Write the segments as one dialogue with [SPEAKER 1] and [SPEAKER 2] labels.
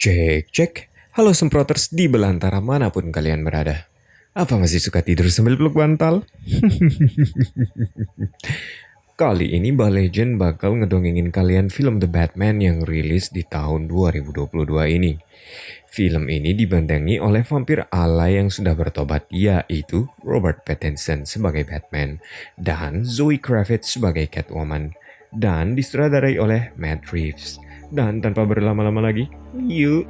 [SPEAKER 1] Cek, cek. Halo semproters di belantara manapun kalian berada. Apa masih suka tidur sambil peluk bantal? Kali ini Mbak Legend bakal ngedongengin kalian film The Batman yang rilis di tahun 2022 ini. Film ini dibandengi oleh vampir ala yang sudah bertobat, yaitu Robert Pattinson sebagai Batman dan Zoe Kravitz sebagai Catwoman, dan disutradarai oleh Matt Reeves. Dan tanpa berlama-lama lagi, yuk!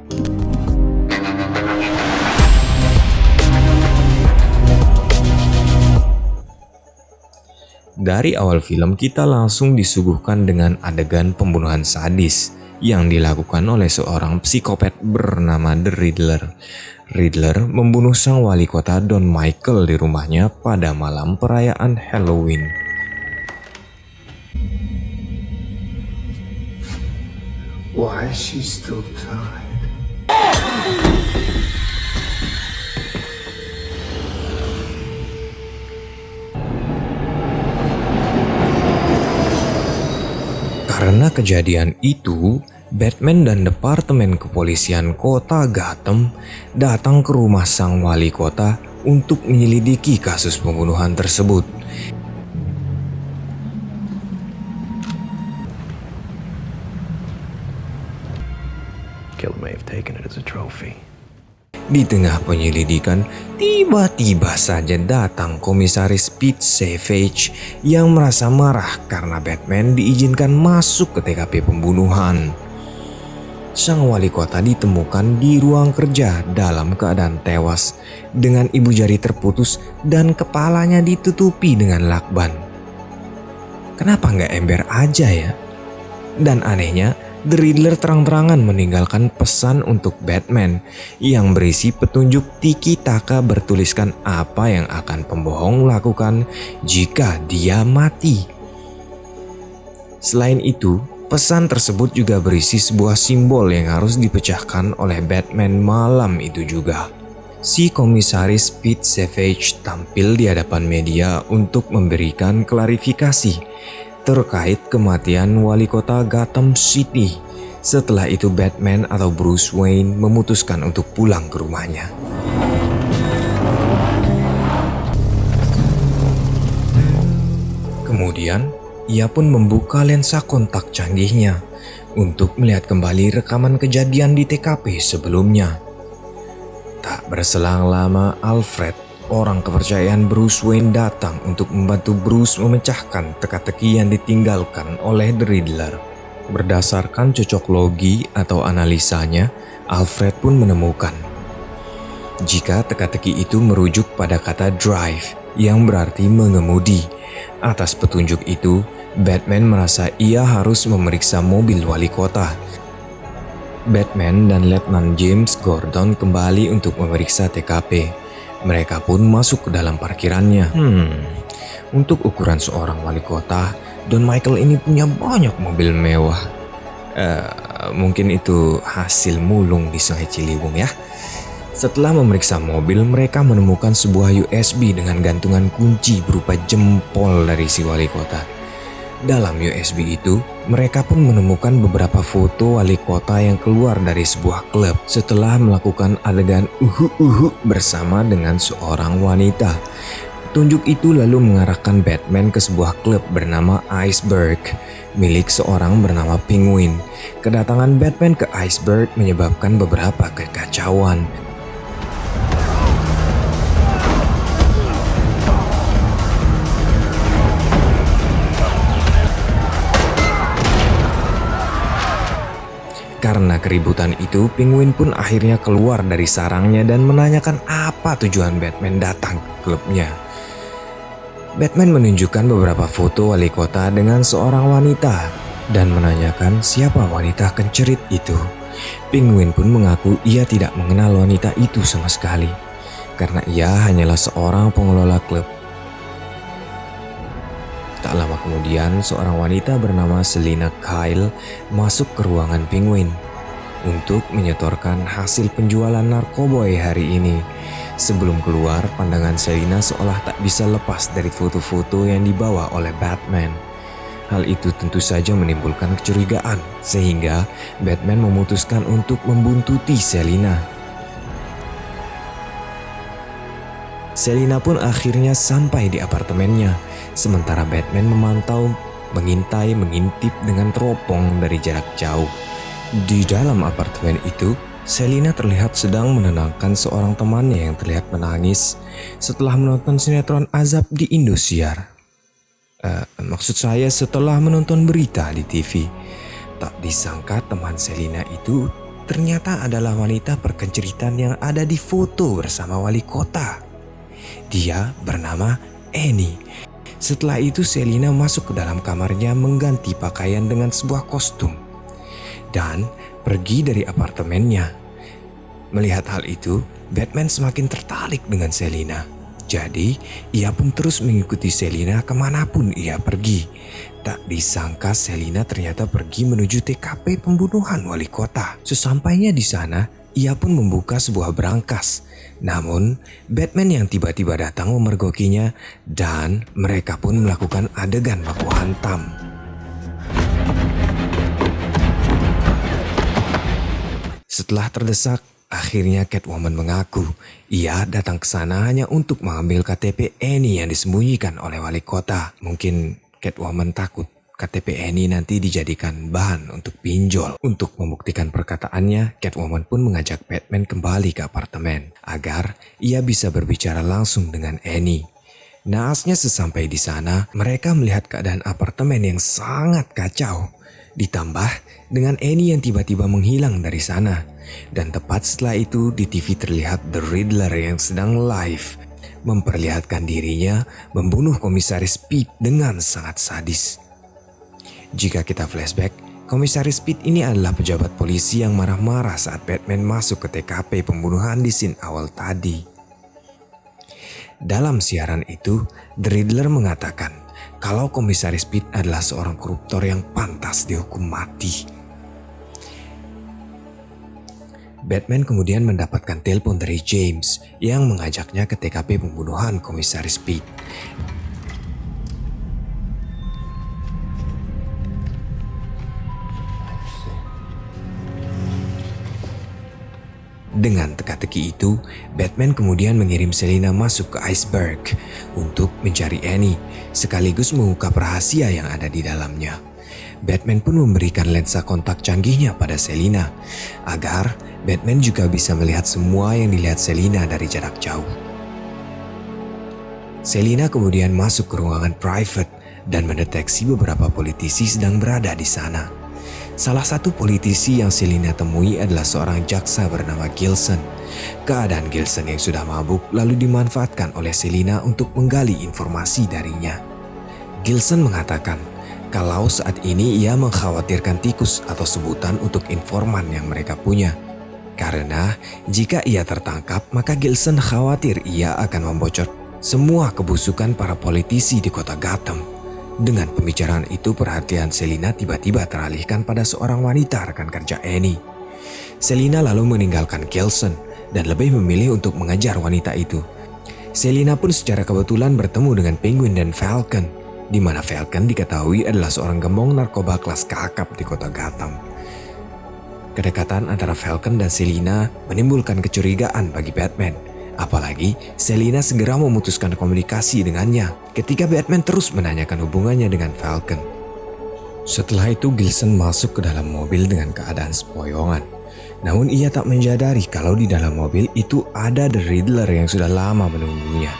[SPEAKER 1] Dari awal film kita langsung disuguhkan dengan adegan pembunuhan sadis yang dilakukan oleh seorang psikopat bernama The Riddler. Riddler membunuh sang wali kota Don Michael di rumahnya pada malam perayaan Halloween.
[SPEAKER 2] Why is she still tied?
[SPEAKER 1] Karena kejadian itu, Batman dan Departemen Kepolisian Kota Gotham datang ke rumah sang wali kota untuk menyelidiki kasus pembunuhan tersebut.
[SPEAKER 2] Killer may have taken it as a trophy.
[SPEAKER 1] Di tengah penyelidikan, tiba-tiba saja datang Komisaris Pete Savage yang merasa marah karena Batman diizinkan masuk ke TKP pembunuhan. Sang wali kota ditemukan di ruang kerja dalam keadaan tewas dengan ibu jari terputus dan kepalanya ditutupi dengan lakban. Kenapa nggak ember aja ya? Dan anehnya, The Riddler terang-terangan meninggalkan pesan untuk Batman yang berisi petunjuk tiki-taka bertuliskan apa yang akan pembohong lakukan jika dia mati. Selain itu, pesan tersebut juga berisi sebuah simbol yang harus dipecahkan oleh Batman malam itu juga. Si Komisaris Pete Savage tampil di hadapan media untuk memberikan klarifikasi terkait kematian wali kota Gotham City. Setelah itu Batman atau Bruce Wayne memutuskan untuk pulang ke rumahnya. Kemudian, ia pun membuka lensa kontak canggihnya untuk melihat kembali rekaman kejadian di TKP sebelumnya. Tak berselang lama, Alfred, orang kepercayaan Bruce Wayne, datang untuk membantu Bruce memecahkan teka-teki yang ditinggalkan oleh The Riddler. Berdasarkan cocok logi atau analisanya, Alfred pun menemukan jika teka-teki itu merujuk pada kata drive yang berarti mengemudi. Atas petunjuk itu, Batman merasa ia harus memeriksa mobil wali kota. Batman dan Letnan James Gordon kembali untuk memeriksa TKP. Mereka pun masuk ke dalam parkirannya. Untuk ukuran seorang wali kota, Don Michael ini punya banyak mobil mewah. Mungkin itu hasil mulung di Sungai Ciliwung ya. Setelah memeriksa mobil, mereka menemukan sebuah USB dengan gantungan kunci berupa jempol dari si wali kota. Dalam USB itu, mereka pun menemukan beberapa foto wali kota yang keluar dari sebuah klub setelah melakukan adegan bersama dengan seorang wanita. Petunjuk itu lalu mengarahkan Batman ke sebuah klub bernama Iceberg, milik seorang bernama Penguin. Kedatangan Batman ke Iceberg menyebabkan beberapa kekacauan. Karena keributan itu, Penguin pun akhirnya keluar dari sarangnya dan menanyakan apa tujuan Batman datang ke klubnya. Batman menunjukkan beberapa foto wali kota dengan seorang wanita dan menanyakan siapa wanita kencerit itu. Penguin pun mengaku ia tidak mengenal wanita itu sama sekali karena ia hanyalah seorang pengelola klub. Tak lama kemudian, seorang wanita bernama Selina Kyle masuk ke ruangan Penguin untuk menyetorkan hasil penjualan narkoboy hari ini. Sebelum keluar, pandangan Selina seolah tak bisa lepas dari foto-foto yang dibawa oleh Batman. Hal itu tentu saja menimbulkan kecurigaan, sehingga Batman memutuskan untuk membuntuti Selina. Selina pun akhirnya sampai di apartemennya, sementara Batman memantau, mengintai, mengintip dengan teropong dari jarak jauh. Di dalam apartemen itu, Selina terlihat sedang menenangkan seorang temannya yang terlihat menangis setelah menonton sinetron azab di Indosiar. Maksud saya setelah menonton berita di TV. Tak disangka teman Selina itu ternyata adalah wanita perkenceritan yang ada di foto bersama wali kota. Dia bernama Annie. Setelah itu Selina masuk ke dalam kamarnya mengganti pakaian dengan sebuah kostum dan pergi dari apartemennya. Melihat hal itu, Batman semakin tertarik dengan Selina. Jadi, ia pun terus mengikuti Selina kemanapun ia pergi. Tak disangka Selina ternyata pergi menuju TKP pembunuhan wali kota. Sesampainya di sana, ia pun membuka sebuah brankas. Namun, Batman yang tiba-tiba datang memergokinya dan mereka pun melakukan adegan baku hantam. Setelah terdesak, akhirnya Catwoman mengaku ia datang ke sana hanya untuk mengambil KTP Annie yang disembunyikan oleh wali kota. Mungkin Catwoman takut KTP Annie nanti dijadikan bahan untuk pinjol. Untuk membuktikan perkataannya, Catwoman pun mengajak Batman kembali ke apartemen agar ia bisa berbicara langsung dengan Annie. Naasnya sesampai di sana, mereka melihat keadaan apartemen yang sangat kacau. Ditambah dengan Annie yang tiba-tiba menghilang dari sana. Dan tepat setelah itu di TV terlihat The Riddler yang sedang live memperlihatkan dirinya membunuh Komisaris Speed dengan sangat sadis. Jika kita flashback, Komisaris Speed ini adalah pejabat polisi yang marah-marah saat Batman masuk ke TKP pembunuhan di scene awal tadi. Dalam siaran itu, The Riddler mengatakan kalau Komisaris Speed adalah seorang koruptor yang pantas dihukum mati. Batman kemudian mendapatkan telepon dari James yang mengajaknya ke TKP pembunuhan Komisaris Speed. Dengan teka-teki itu, Batman kemudian mengirim Selina masuk ke iceberg untuk mencari Annie, sekaligus mengungkap rahasia yang ada di dalamnya. Batman pun memberikan lensa kontak canggihnya pada Selina, agar Batman juga bisa melihat semua yang dilihat Selina dari jarak jauh. Selina kemudian masuk ke ruangan private dan mendeteksi beberapa politisi sedang berada di sana. Salah satu politisi yang Selina temui adalah seorang jaksa bernama Gilson. Keadaan Gilson yang sudah mabuk lalu dimanfaatkan oleh Selina untuk menggali informasi darinya. Gilson mengatakan kalau saat ini ia mengkhawatirkan tikus atau sebutan untuk informan yang mereka punya. Karena jika ia tertangkap, maka Gilson khawatir ia akan membocor semua kebusukan para politisi di kota Gotham. Dengan pembicaraan itu, perhatian Selina tiba-tiba teralihkan pada seorang wanita rekan kerja Annie. Selina lalu meninggalkan Gilson dan lebih memilih untuk mengejar wanita itu. Selina pun secara kebetulan bertemu dengan Penguin dan Falcon, di mana Falcon diketahui adalah seorang gembong narkoba kelas kakap di kota Gotham. Kedekatan antara Falcon dan Selina menimbulkan kecurigaan bagi Batman. Apalagi Selina segera memutuskan komunikasi dengannya ketika Batman terus menanyakan hubungannya dengan Falcon. Setelah itu Gilson masuk ke dalam mobil dengan keadaan sempoyongan. Namun ia tak menyadari kalau di dalam mobil itu ada The Riddler yang sudah lama menunggunya.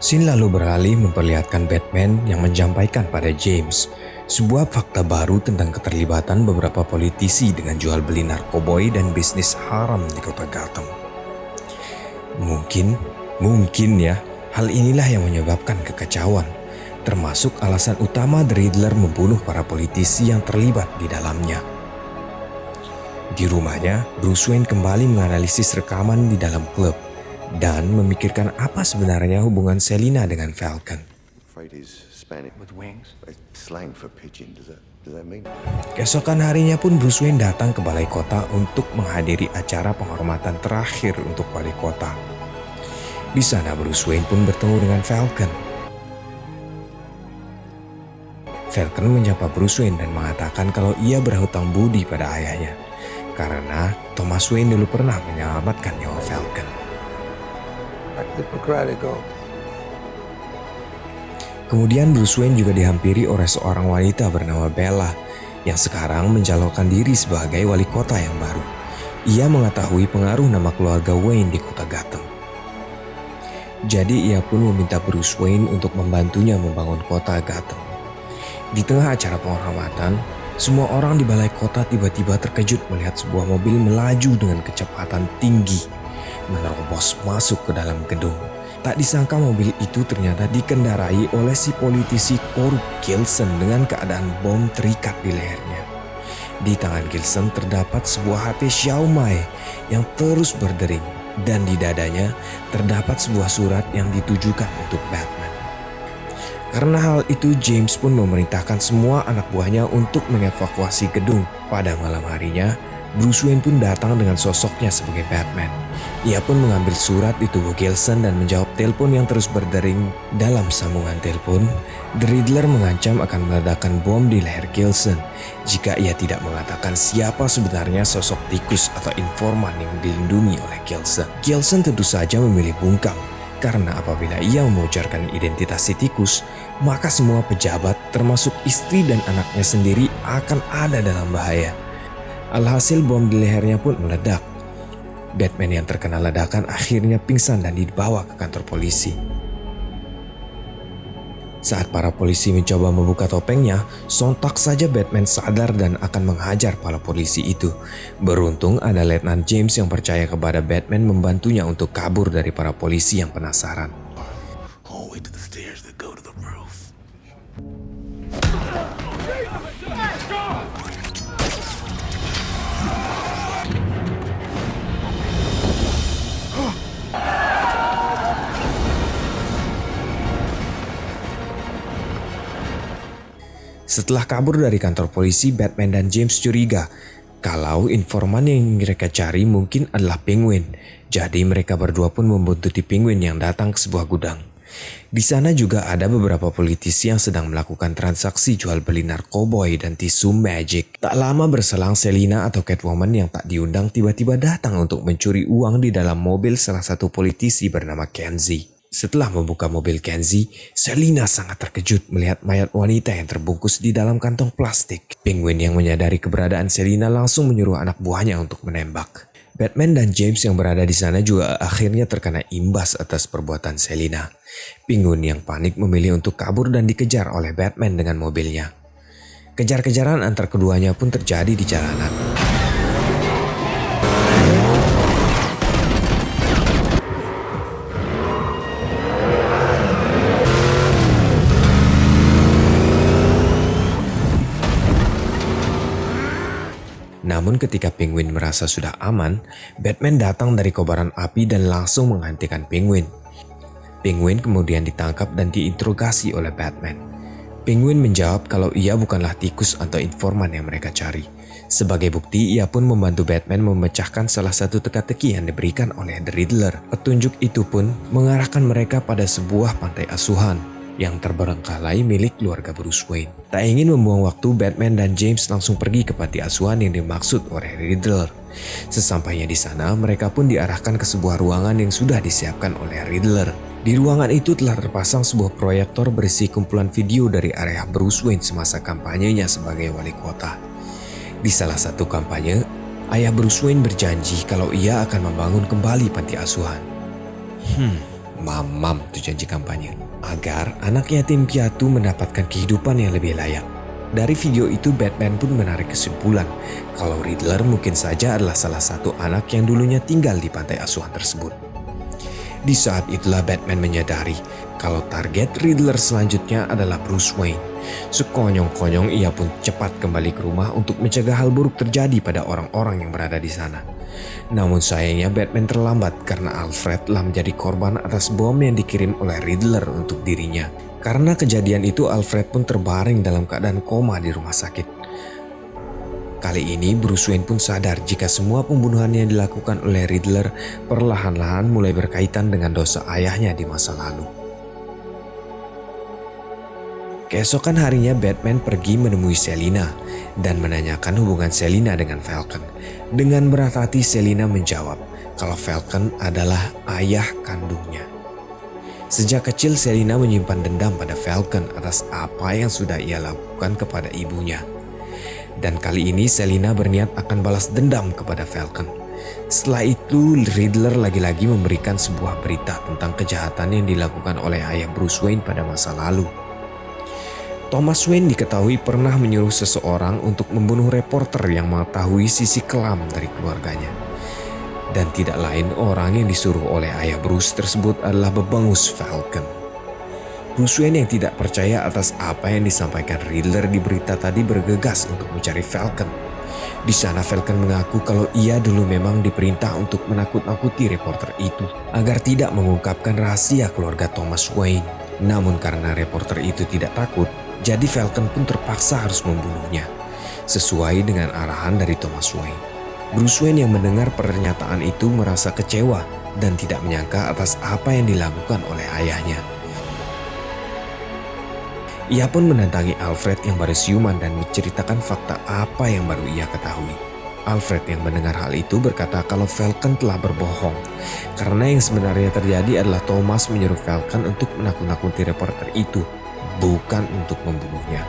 [SPEAKER 1] Scene lalu beralih memperlihatkan Batman yang menyampaikan pada James sebuah fakta baru tentang keterlibatan beberapa politisi dengan jual beli narkoboy dan bisnis haram di kota Gotham. Mungkin ya, hal inilah yang menyebabkan kekacauan, termasuk alasan utama The Riddler membunuh para politisi yang terlibat di dalamnya. Di rumahnya, Bruce Wayne kembali menganalisis rekaman di dalam klub dan memikirkan apa sebenarnya hubungan Selina dengan Falcon. Keesokan harinya pun Bruce Wayne datang ke balai kota untuk menghadiri acara penghormatan terakhir untuk wali kota. Di sana Bruce Wayne pun bertemu dengan Falcon. Falcon menyapa Bruce Wayne dan mengatakan kalau ia berhutang budi pada ayahnya karena Thomas Wayne dulu pernah menyelamatkan nyawa Falcon. Kemudian Bruce Wayne juga dihampiri oleh seorang wanita bernama Bella yang sekarang mencalonkan diri sebagai wali kota yang baru. Ia mengetahui pengaruh nama keluarga Wayne di kota Gotham. Jadi ia pun meminta Bruce Wayne untuk membantunya membangun kota Gotham. Di tengah acara penghormatan, semua orang di balai kota tiba-tiba terkejut melihat sebuah mobil melaju dengan kecepatan tinggi, menerobos masuk ke dalam gedung. Tak disangka mobil itu ternyata dikendarai oleh si politisi korup Gilson dengan keadaan bom terikat di lehernya. Di tangan Gilson terdapat sebuah HP Xiaomi yang terus berdering dan di dadanya terdapat sebuah surat yang ditujukan untuk Batman. Karena hal itu, James pun memerintahkan semua anak buahnya untuk mengevakuasi gedung. Pada malam harinya, Bruce Wayne pun datang dengan sosoknya sebagai Batman. Ia pun mengambil surat di tubuh Gilson dan menjawab telepon yang terus berdering. Dalam sambungan telepon, The Riddler mengancam akan meledakkan bom di leher Gilson jika ia tidak mengatakan siapa sebenarnya sosok tikus atau informan yang dilindungi oleh Gilson. Gilson tentu saja memilih bungkam, karena apabila ia mengucapkan identitas si tikus, maka semua pejabat termasuk istri dan anaknya sendiri akan ada dalam bahaya. Alhasil bom di lehernya pun meledak. Batman yang terkena ledakan akhirnya pingsan dan dibawa ke kantor polisi. Saat para polisi mencoba membuka topengnya, sontak saja Batman sadar dan akan menghajar para polisi itu. Beruntung ada Letnan James yang percaya kepada Batman membantunya untuk kabur dari para polisi yang penasaran. Setelah kabur dari kantor polisi, Batman dan James curiga kalau informan yang mereka cari mungkin adalah Penguin. Jadi mereka berdua pun membuntuti Penguin yang datang ke sebuah gudang. Di sana juga ada beberapa politisi yang sedang melakukan transaksi jual beli narkoboy dan tisu magic. Tak lama berselang, Selina atau Catwoman yang tak diundang tiba-tiba datang untuk mencuri uang di dalam mobil salah satu politisi bernama Kenzie. Setelah membuka mobil Kenzie, Selina sangat terkejut melihat mayat wanita yang terbungkus di dalam kantong plastik. Penguin yang menyadari keberadaan Selina langsung menyuruh anak buahnya untuk menembak. Batman dan James yang berada di sana juga akhirnya terkena imbas atas perbuatan Selina. Penguin yang panik memilih untuk kabur dan dikejar oleh Batman dengan mobilnya. Kejar-kejaran antar keduanya pun terjadi di jalanan. Namun ketika Penguin merasa sudah aman, Batman datang dari kobaran api dan langsung menghentikan Penguin. Penguin kemudian ditangkap dan diinterogasi oleh Batman. Penguin menjawab kalau ia bukanlah tikus atau informan yang mereka cari. Sebagai bukti, ia pun membantu Batman memecahkan salah satu teka-teki yang diberikan oleh The Riddler. Petunjuk itu pun mengarahkan mereka pada sebuah pantai asuhan yang terbengkalai milik keluarga Bruce Wayne. Tak ingin membuang waktu, Batman dan James langsung pergi ke panti asuhan yang dimaksud oleh Riddler. Sesampainya di sana, mereka pun diarahkan ke sebuah ruangan yang sudah disiapkan oleh Riddler. Di ruangan itu telah terpasang sebuah proyektor berisi kumpulan video dari area Bruce Wayne semasa kampanyenya sebagai wali kota. Di salah satu kampanye, ayah Bruce Wayne berjanji kalau ia akan membangun kembali panti asuhan. Mamam tuh janji kampanye. Agar anak yatim piatu mendapatkan kehidupan yang lebih layak. Dari video itu Batman pun menarik kesimpulan kalau Riddler mungkin saja adalah salah satu anak yang dulunya tinggal di pantai asuhan tersebut. Di saat itulah Batman menyadari kalau target Riddler selanjutnya adalah Bruce Wayne. Sekonyong-konyong ia pun cepat kembali ke rumah untuk mencegah hal buruk terjadi pada orang-orang yang berada di sana. Namun sayangnya Batman terlambat karena Alfred telah menjadi korban atas bom yang dikirim oleh Riddler untuk dirinya. Karena kejadian itu Alfred pun terbaring dalam keadaan koma di rumah sakit. Kali ini Bruce Wayne pun sadar jika semua pembunuhan yang dilakukan oleh Riddler perlahan-lahan mulai berkaitan dengan dosa ayahnya di masa lalu. Keesokan harinya Batman pergi menemui Selina dan menanyakan hubungan Selina dengan Falcon. Dengan berat hati Selina menjawab kalau Falcon adalah ayah kandungnya. Sejak kecil Selina menyimpan dendam pada Falcon atas apa yang sudah ia lakukan kepada ibunya. Dan kali ini Selina berniat akan balas dendam kepada Falcon. Setelah itu Riddler lagi-lagi memberikan sebuah berita tentang kejahatan yang dilakukan oleh ayah Bruce Wayne pada masa lalu. Thomas Wayne diketahui pernah menyuruh seseorang untuk membunuh reporter yang mengetahui sisi kelam dari keluarganya. Dan tidak lain orang yang disuruh oleh ayah Bruce tersebut adalah Bebangus Falcon. Bruce Wayne yang tidak percaya atas apa yang disampaikan Riddler di berita tadi bergegas untuk mencari Falcon. Di sana Falcon mengaku kalau ia dulu memang diperintah untuk menakut-nakuti reporter itu agar tidak mengungkapkan rahasia keluarga Thomas Wayne. Namun karena reporter itu tidak takut, jadi Falcon pun terpaksa harus membunuhnya, sesuai dengan arahan dari Thomas Wayne. Bruce Wayne yang mendengar pernyataan itu merasa kecewa dan tidak menyangka atas apa yang dilakukan oleh ayahnya. Ia pun mendatangi Alfred yang baru siuman dan menceritakan fakta apa yang baru ia ketahui. Alfred yang mendengar hal itu berkata kalau Falcon telah berbohong, karena yang sebenarnya terjadi adalah Thomas menyuruh Falcon untuk menakut-nakuti reporter itu, bukan untuk membunuhnya.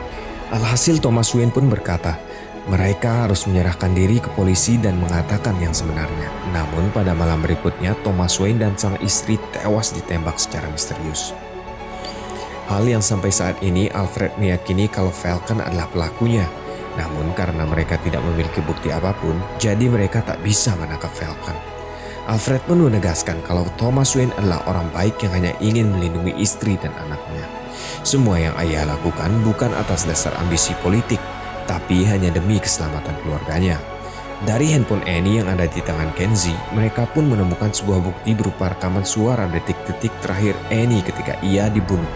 [SPEAKER 1] Alhasil Thomas Wayne pun berkata, mereka harus menyerahkan diri ke polisi dan mengatakan yang sebenarnya. Namun pada malam berikutnya Thomas Wayne dan sang istri tewas ditembak secara misterius. Hal yang sampai saat ini Alfred meyakini kalau Falcon adalah pelakunya. Namun karena mereka tidak memiliki bukti apapun, jadi mereka tak bisa menangkap Falcon. Alfred pun menegaskan kalau Thomas Wayne adalah orang baik yang hanya ingin melindungi istri dan anaknya. Semua yang ayah lakukan bukan atas dasar ambisi politik, tapi hanya demi keselamatan keluarganya. Dari handphone Annie yang ada di tangan Kenzie, mereka pun menemukan sebuah bukti berupa rekaman suara detik-detik terakhir Annie ketika ia dibunuh,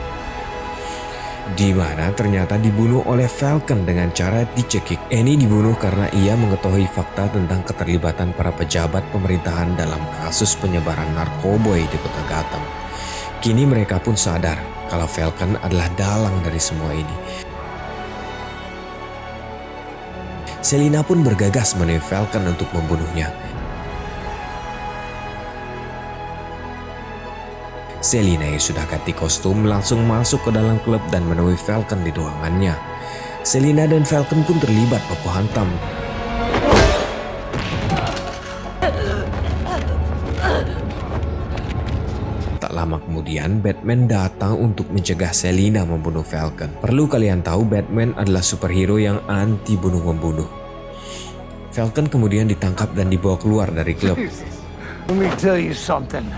[SPEAKER 1] di mana ternyata dibunuh oleh Falcon dengan cara dicekik. Annie dibunuh karena ia mengetahui fakta tentang keterlibatan para pejabat pemerintahan dalam kasus penyebaran narkoboy di kota Gotham. Kini mereka pun sadar kalau Falcon adalah dalang dari semua ini. Selina pun bergegas menemui Falcon untuk membunuhnya. Selina yang sudah ganti kostum langsung masuk ke dalam klub dan menemui Falcon di ruangannya. Selina dan Falcon pun terlibat baku hantam. Tak lama kemudian Batman datang untuk mencegah Selina membunuh Falcon. Perlu kalian tahu Batman adalah superhero yang anti bunuh-membunuh. Falcon kemudian ditangkap dan dibawa keluar dari klub.
[SPEAKER 3] Let me tell you something.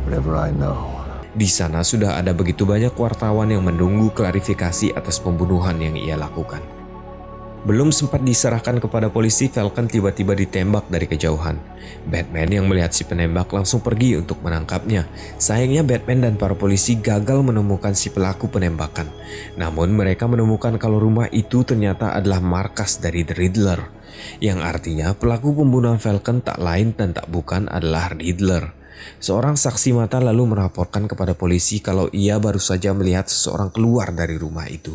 [SPEAKER 3] Whatever I know.
[SPEAKER 1] Di sana sudah ada begitu banyak wartawan yang menunggu klarifikasi atas pembunuhan yang ia lakukan. Belum sempat diserahkan kepada polisi, Falcon tiba-tiba ditembak dari kejauhan. Batman yang melihat si penembak langsung pergi untuk menangkapnya. Sayangnya Batman dan para polisi gagal menemukan si pelaku penembakan. Namun mereka menemukan kalau rumah itu ternyata adalah markas dari The Riddler, yang artinya pelaku pembunuhan Falcon tak lain dan tak bukan adalah Riddler. Seorang saksi mata lalu melaporkan kepada polisi kalau ia baru saja melihat seseorang keluar dari rumah itu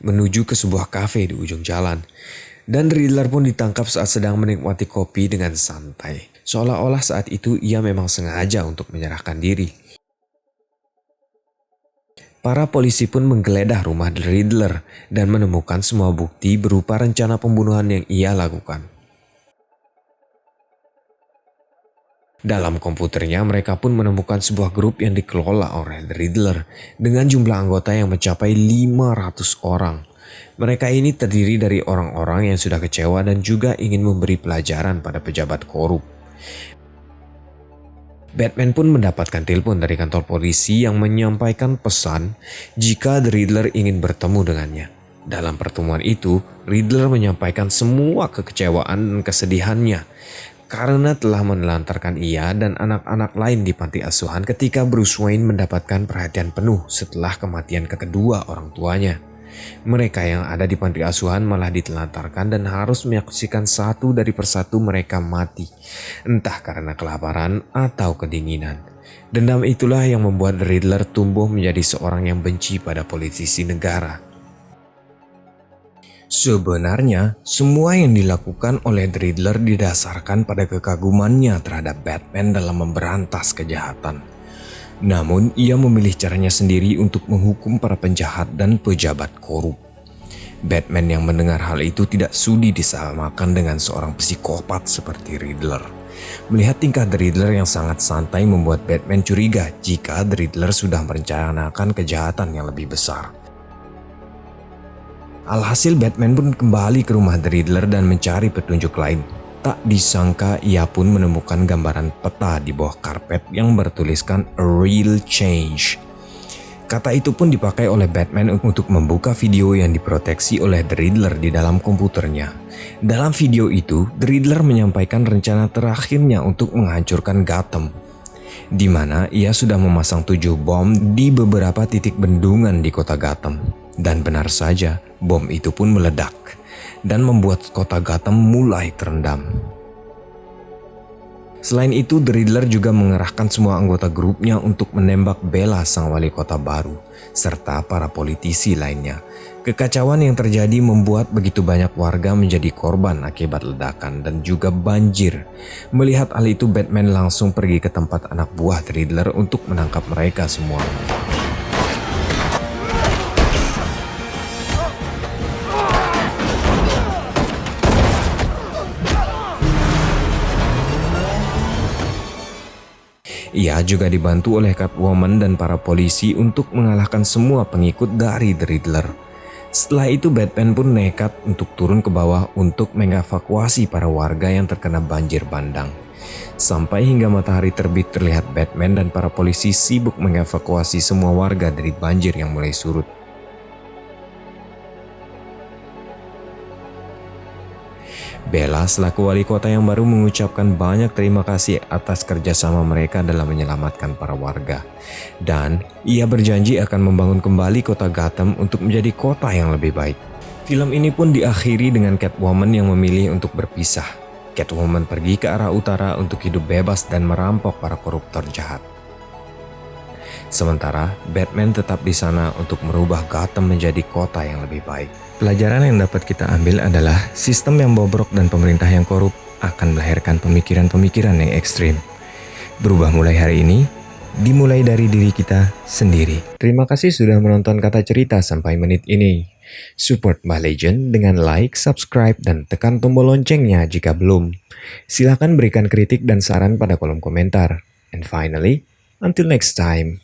[SPEAKER 1] menuju ke sebuah kafe di ujung jalan. Dan Riddler pun ditangkap saat sedang menikmati kopi dengan santai. Seolah-olah saat itu ia memang sengaja untuk menyerahkan diri. Para polisi pun menggeledah rumah The Riddler dan menemukan semua bukti berupa rencana pembunuhan yang ia lakukan. Dalam komputernya mereka pun menemukan sebuah grup yang dikelola oleh The Riddler dengan jumlah anggota yang mencapai 500 orang. Mereka ini terdiri dari orang-orang yang sudah kecewa dan juga ingin memberi pelajaran pada pejabat korup. Batman pun mendapatkan telepon dari kantor polisi yang menyampaikan pesan jika The Riddler ingin bertemu dengannya. Dalam pertemuan itu, Riddler menyampaikan semua kekecewaan dan kesedihannya karena telah menelantarkan ia dan anak-anak lain di panti asuhan ketika Bruce Wayne mendapatkan perhatian penuh setelah kematian kedua orang tuanya. Mereka yang ada di panti asuhan malah ditelantarkan dan harus menyaksikan satu dari persatu mereka mati, entah karena kelaparan atau kedinginan. Dendam itulah yang membuat Riddler tumbuh menjadi seorang yang benci pada politisi negara. Sebenarnya, semua yang dilakukan oleh Riddler didasarkan pada kekagumannya terhadap Batman dalam memberantas kejahatan. Namun, ia memilih caranya sendiri untuk menghukum para penjahat dan pejabat korup. Batman yang mendengar hal itu tidak sudi disamakan dengan seorang psikopat seperti Riddler. Melihat tingkah The Riddler yang sangat santai membuat Batman curiga jika The Riddler sudah merencanakan kejahatan yang lebih besar. Alhasil Batman pun kembali ke rumah The Riddler dan mencari petunjuk lain. Tak disangka ia pun menemukan gambaran peta di bawah karpet yang bertuliskan "A Real Change". Kata itu pun dipakai oleh Batman untuk membuka video yang diproteksi oleh The Riddler di dalam komputernya. Dalam video itu, The Riddler menyampaikan rencana terakhirnya untuk menghancurkan Gotham, di mana ia sudah memasang 7 bom di beberapa titik bendungan di kota Gotham. Dan benar saja, bom itu pun meledak dan membuat kota Gotham mulai terendam. Selain itu, The Riddler juga mengerahkan semua anggota grupnya untuk menembak Bella, sang wali kota baru, serta para politisi lainnya. Kekacauan yang terjadi membuat begitu banyak warga menjadi korban akibat ledakan dan juga banjir. Melihat hal itu, Batman langsung pergi ke tempat anak buah The Riddler untuk menangkap mereka semua. Ia juga dibantu oleh Catwoman dan para polisi untuk mengalahkan semua pengikut dari The Riddler. Setelah itu Batman pun nekat untuk turun ke bawah untuk mengevakuasi para warga yang terkena banjir bandang. Sampai hingga matahari terbit terlihat Batman dan para polisi sibuk mengevakuasi semua warga dari banjir yang mulai surut. Bella selaku wali kota yang baru mengucapkan banyak terima kasih atas kerjasama mereka dalam menyelamatkan para warga. Dan ia berjanji akan membangun kembali kota Gotham untuk menjadi kota yang lebih baik. Film ini pun diakhiri dengan Catwoman yang memilih untuk berpisah. Catwoman pergi ke arah utara untuk hidup bebas dan merampok para koruptor jahat. Sementara Batman tetap di sana untuk merubah Gotham menjadi kota yang lebih baik. Pelajaran yang dapat kita ambil adalah sistem yang bobrok dan pemerintah yang korup akan melahirkan pemikiran-pemikiran yang ekstrim. Berubah mulai hari ini, dimulai dari diri kita sendiri. Terima kasih sudah menonton Kata Cerita sampai menit ini. Support Mbah Legend dengan like, subscribe, dan tekan tombol loncengnya jika belum. Silakan berikan kritik dan saran pada kolom komentar. And finally, until next time.